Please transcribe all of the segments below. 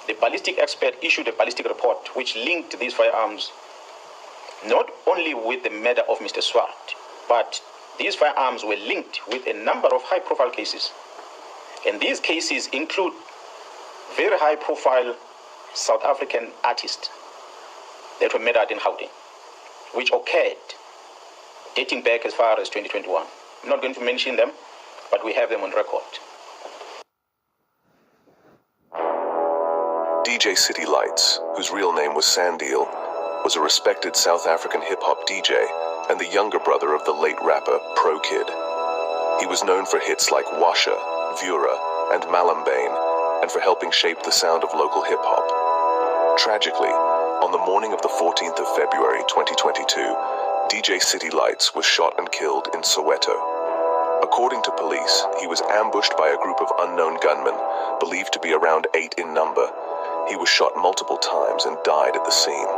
the ballistic expert issued a ballistic report which linked these firearms not only with the murder of Mr. Swart, but these firearms were linked with a number of high-profile cases. And these cases include very high-profile South African artists that were murdered in Gauteng, which occurred dating back as far as 2021. I'm not going to mention them, but we have them on record. DJ City Lights, whose real name was Sandeel, was a respected South African hip-hop DJ and the younger brother of the late rapper Pro Kid. He was known for hits like Washa, Vura, and Malambane, and for helping shape the sound of local hip-hop. Tragically, on the morning of the 14th of February 2022, DJ City Lights was shot and killed in Soweto. According to police, he was ambushed by a group of unknown gunmen, believed to be around 8 in number. He was shot multiple times and died at the scene.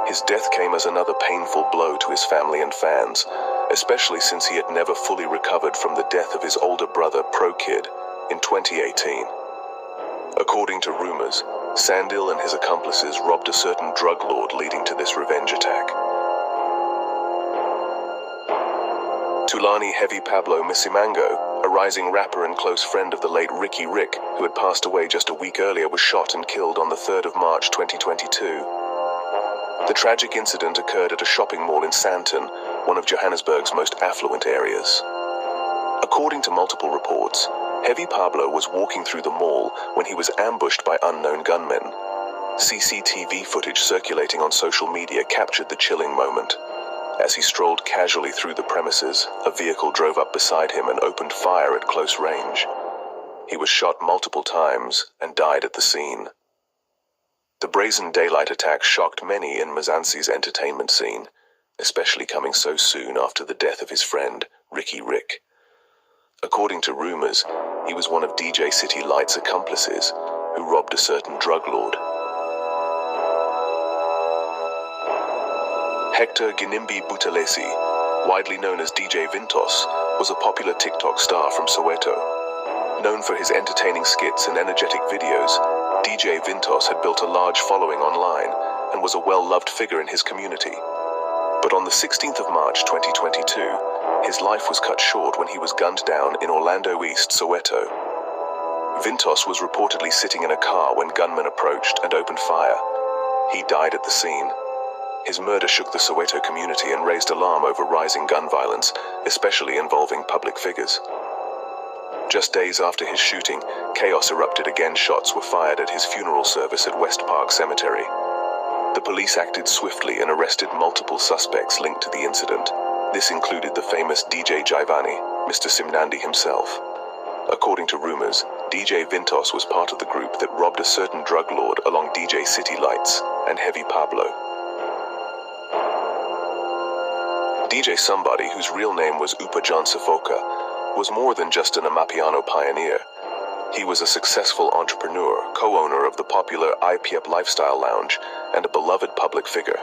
His death came as another painful blow to his family and fans, especially since he had never fully recovered from the death of his older brother, Pro Kid, in 2018. According to rumors, Sandeel and his accomplices robbed a certain drug lord, leading to this revenge attack. Tulani Heavy Pablo Misimango, a rising rapper and close friend of the late Ricky Rick, who had passed away just a week earlier, was shot and killed on the 3rd of March 2022. The tragic incident occurred at a shopping mall in Sandton, one of Johannesburg's most affluent areas. According to multiple reports, Heavy Pablo was walking through the mall when he was ambushed by unknown gunmen. CCTV footage circulating on social media captured the chilling moment. As he strolled casually through the premises, a vehicle drove up beside him and opened fire at close range. He was shot multiple times and died at the scene. The brazen daylight attack shocked many in Mkhwanazi's entertainment scene, especially coming so soon after the death of his friend, Ricky Rick. According to rumors, he was one of DJ City Lights' accomplices who robbed a certain drug lord. Hector Ginimbi Buthelezi, widely known as DJ Vintos, was a popular TikTok star from Soweto. Known for his entertaining skits and energetic videos, DJ Vintos had built a large following online and was a well-loved figure in his community. But on the 16th of March 2022, his life was cut short when he was gunned down in Orlando East, Soweto. Vintos was reportedly sitting in a car when gunmen approached and opened fire. He died at the scene. His murder shook the Soweto community and raised alarm over rising gun violence, especially involving public figures. Just days after his shooting, chaos erupted again. Shots were fired at his funeral service at West Park Cemetery. The police acted swiftly and arrested multiple suspects linked to the incident. This included the famous DJ Jaivani, Mr. Simnandi himself. According to rumors, DJ Vintos was part of the group that robbed a certain drug lord along DJ City Lights and Heavy Pablo. DJ Sumbody, whose real name was Upajan Sifoka, was more than just an Amapiano pioneer. He was a successful entrepreneur, co-owner of the popular IPEP lifestyle lounge, and a beloved public figure.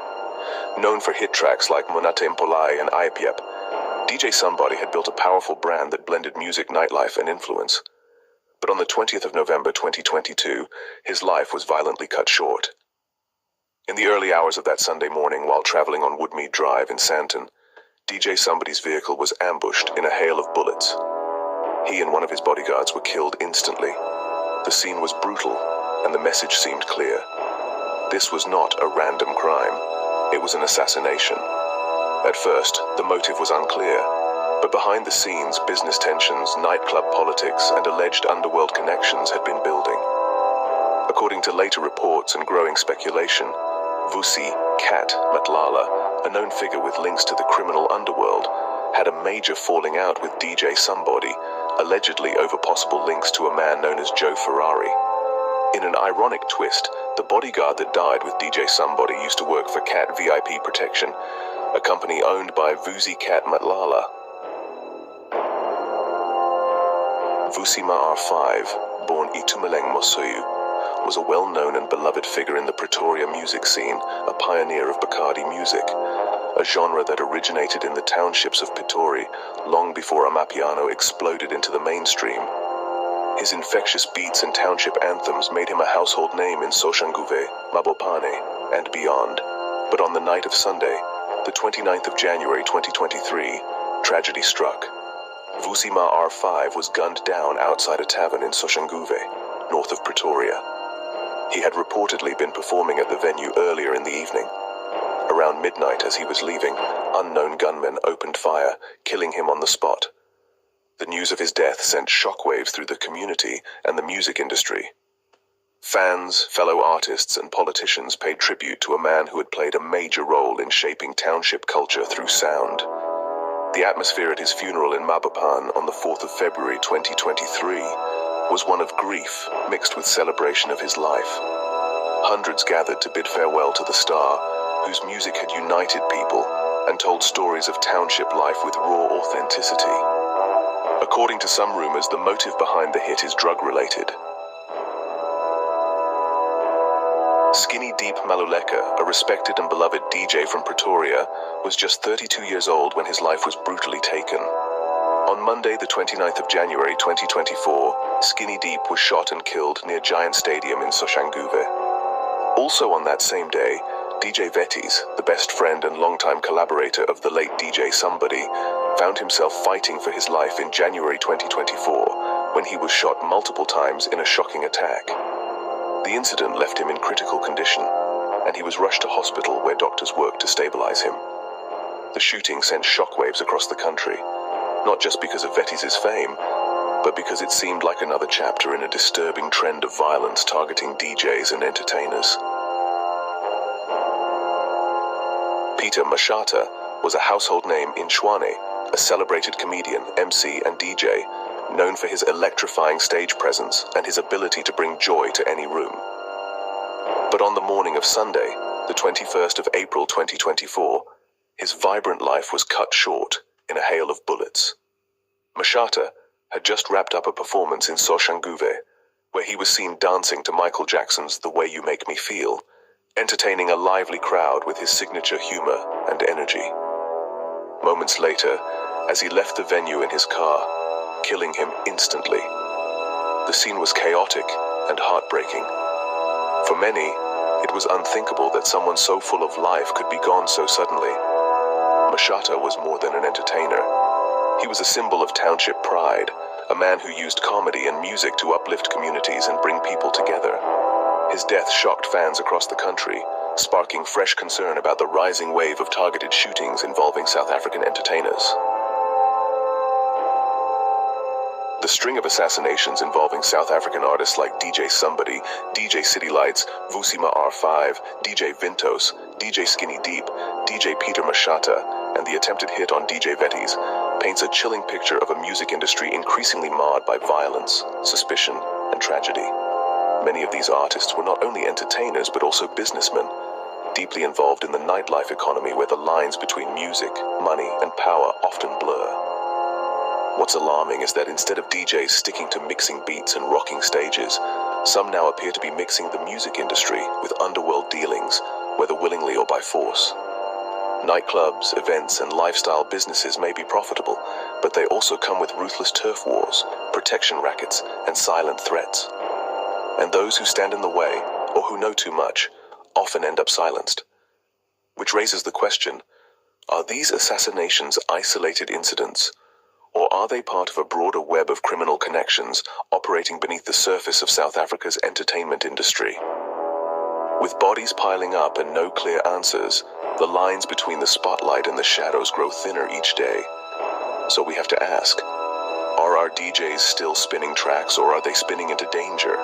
Known for hit tracks like Monate Mpolai and IPEP, DJ Sumbody had built a powerful brand that blended music, nightlife, and influence. But on the 20th of November 2022, his life was violently cut short. In the early hours of that Sunday morning, while traveling on Woodmead Drive in Sandton, DJ Somebody's vehicle was ambushed in a hail of bullets. He and one of his bodyguards were killed instantly. The scene was brutal, and the message seemed clear. This was not a random crime. It was an assassination. At first, the motive was unclear, but behind the scenes, business tensions, nightclub politics, and alleged underworld connections had been building. According to later reports and growing speculation, Vusi Cat MATLALA, a known figure with links to the criminal underworld, had a major falling out with DJ Sumbody, allegedly over possible links to a man known as Joe Ferrari. In an ironic twist, the bodyguard that died with DJ Sumbody used to work for Cat VIP Protection, a company owned by Vusi Cat MATLALA. Vusima R5, born Itumeleng Mosuyu, was a well-known and beloved figure in the Pretoria music scene, a pioneer of Bacardi music, a genre that originated in the townships of Pitori long before Amapiano exploded into the mainstream. His infectious beats and township anthems made him a household name in Soshanguve, Mabopane, and beyond. But on the night of Sunday, the 29th of January 2023, tragedy struck. Vusima R5 was gunned down outside a tavern in Soshanguve, north of Pretoria. He had reportedly been performing at the venue earlier in the evening. Around midnight, as he was leaving, unknown gunmen opened fire, killing him on the spot. The news of his death sent shockwaves through the community and the music industry. Fans, fellow artists, and politicians paid tribute to a man who had played a major role in shaping township culture through sound. The atmosphere at his funeral in Mabopane on the 4th of February 2023 was one of grief mixed with celebration of his life. Hundreds gathered to bid farewell to the star, whose music had united people and told stories of township life with raw authenticity. According to some rumors, the motive behind the hit is drug-related. Skinny Deep Maluleka, a respected and beloved DJ from Pretoria, was just 32 years old when his life was brutally taken. On Monday, the 29th of January 2024, Skinny Deep was shot and killed near Giant Stadium in Soshanguve. Also on that same day, DJ Vetties, the best friend and longtime collaborator of the late DJ Sumbody, found himself fighting for his life in January 2024 when he was shot multiple times in a shocking attack. The incident left him in critical condition, and he was rushed to hospital where doctors worked to stabilize him. The shooting sent shockwaves across the country, not just because of Vetties' fame, but because it seemed like another chapter in a disturbing trend of violence targeting DJs and entertainers. Peter Mashata was a household name in Mkhwanazi, a celebrated comedian, MC, and DJ, known for his electrifying stage presence and his ability to bring joy to any room. But on the morning of Sunday, the 21st of April 2024, his vibrant life was cut short in a hail of bullets. Mashata had just wrapped up a performance in Soshanguve, where he was seen dancing to Michael Jackson's The Way You Make Me Feel, entertaining a lively crowd with his signature humor and energy. Moments later, as he left the venue in his car, killing him instantly. The scene was chaotic and heartbreaking. For many, it was unthinkable that someone so full of life could be gone so suddenly. Mashata was more than an entertainer. He was a symbol of township pride, a man who used comedy and music to uplift communities and bring people together. His death shocked fans across the country, sparking fresh concern about the rising wave of targeted shootings involving South African entertainers. The string of assassinations involving South African artists like DJ Sumbody, DJ City Lights, Vusima R5, DJ Vintos, DJ Skinny Deep, DJ Peter Mashata, and the attempted hit on DJ Vetties paints a chilling picture of a music industry increasingly marred by violence, suspicion, and tragedy. Many of these artists were not only entertainers but also businessmen, deeply involved in the nightlife economy where the lines between music, money, and power often blur. What's alarming is that instead of DJs sticking to mixing beats and rocking stages, some now appear to be mixing the music industry with underworld dealings, whether willingly or by force. Nightclubs, events, and lifestyle businesses may be profitable, but they also come with ruthless turf wars, protection rackets, and silent threats. And those who stand in the way, or who know too much, often end up silenced. Which raises the question, are these assassinations isolated incidents? Or are they part of a broader web of criminal connections operating beneath the surface of South Africa's entertainment industry? With bodies piling up and no clear answers, the lines between the spotlight and the shadows grow thinner each day. So we have to ask, are our DJs still spinning tracks or are they spinning into danger?